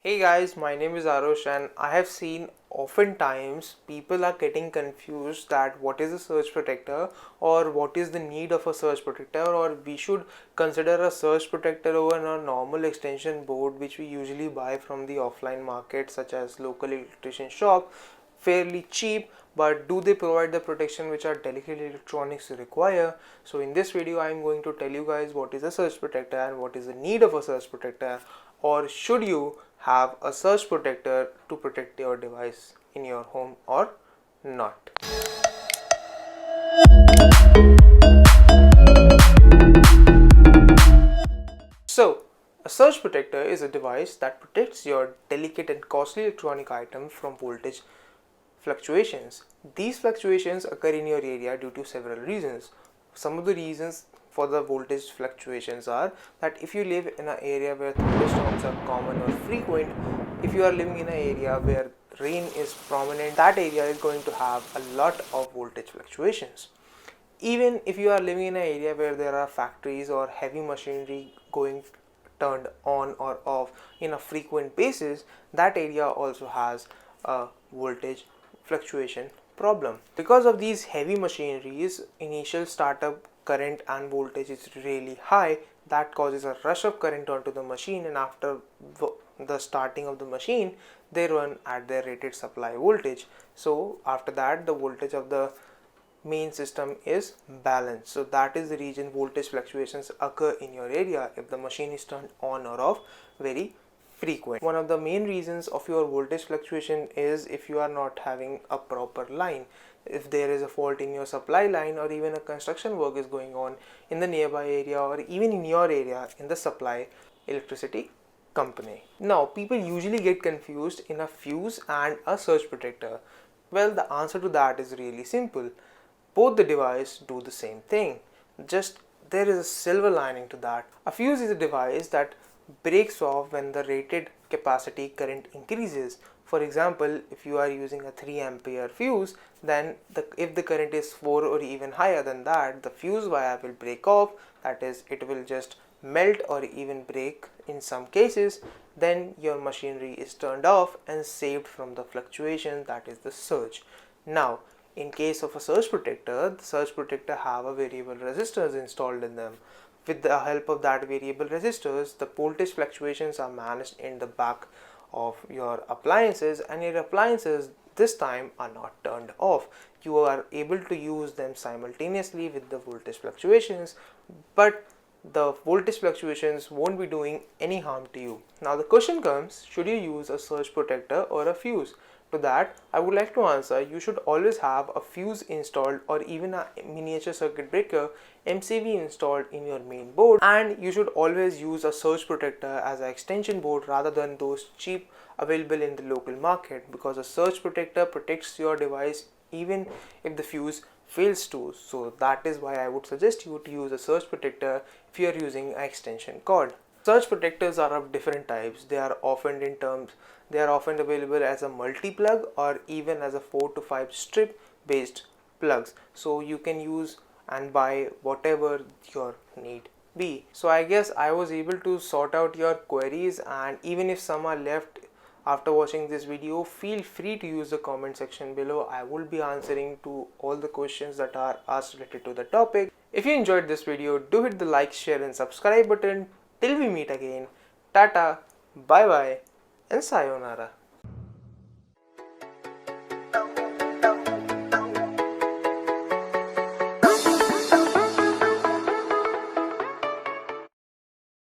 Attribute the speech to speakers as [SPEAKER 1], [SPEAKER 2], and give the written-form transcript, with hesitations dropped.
[SPEAKER 1] Hey guys, my name is Arush and I have seen oftentimes people are getting confused that what is a surge protector or what is the need of a surge protector, or we should consider a surge protector over a normal extension board which we usually buy from the offline market such as local electrician shop, fairly cheap, but do they provide the protection which our delicate electronics require? So in this video I am going to tell you guys what is a surge protector and what is the need of a surge protector, or should you have a surge protector to protect your device in your home or not. So a surge protector is a device that protects your delicate and costly electronic item from voltage fluctuations. These fluctuations occur in your area due to several reasons. Some of the reasons for the voltage fluctuations are that if you live in an area where thunderstorms are common or frequent, if you are living in an area where rain is prominent, that area is going to have a lot of voltage fluctuations. Even if you are living in an area where there are factories or heavy machinery going turned on or off in a frequent basis, that area also has a voltage fluctuation problem. Because of these heavy machineries, initial startup current and voltage is really high. That causes a rush of current onto the machine, and after the starting of the machine they run at their rated supply voltage. So after that the voltage of the main system is balanced. So that is the reason voltage fluctuations occur in your area if the machine is turned on or off very frequent. One of the main reasons of your voltage fluctuation is if you are not having a proper line. If there is a fault in your supply line, or even a construction work is going on in the nearby area or even in your area in the supply electricity company. Now people usually get confused in a fuse and a surge protector. Well, the answer to that is really simple. Both the devices do the same thing, just there is a silver lining to that. A fuse is a device that breaks off when the rated capacity current increases. For example, if you are using a 3 ampere fuse, then if the current is 4 or even higher than that, the fuse wire will break off, that is, it will just melt or even break in some cases. Then your machinery is turned off and saved from the fluctuation, that is the surge. Now in case of a surge protector, the surge protector have a variable resistors installed in them. With the help of that variable resistors, the voltage fluctuations are managed in the back of your appliances, and your appliances this time are not turned off. You are able to use them simultaneously with the voltage fluctuations, but the voltage fluctuations won't be doing any harm to you. Now the question comes, should you use a surge protector or a fuse? To that, I would like to answer, you should always have a fuse installed or even a miniature circuit breaker MCB installed in your main board, and you should always use a surge protector as an extension board rather than those cheap available in the local market, because a surge protector protects your device even if the fuse fails to. So that is why I would suggest you to use a surge protector if you are using an extension cord. Surge protectors are of different types. They are often available as a multi-plug or even as a 4 to 5 strip based plugs. So you can use and buy whatever your need be. So I guess I was able to sort out your queries, and even if some are left after watching this video, feel free to use the comment section below. I will be answering to all the questions that are asked related to the topic. If you enjoyed this video, do hit the like, share and subscribe button. Till we meet again, tata, bye bye and sayonara.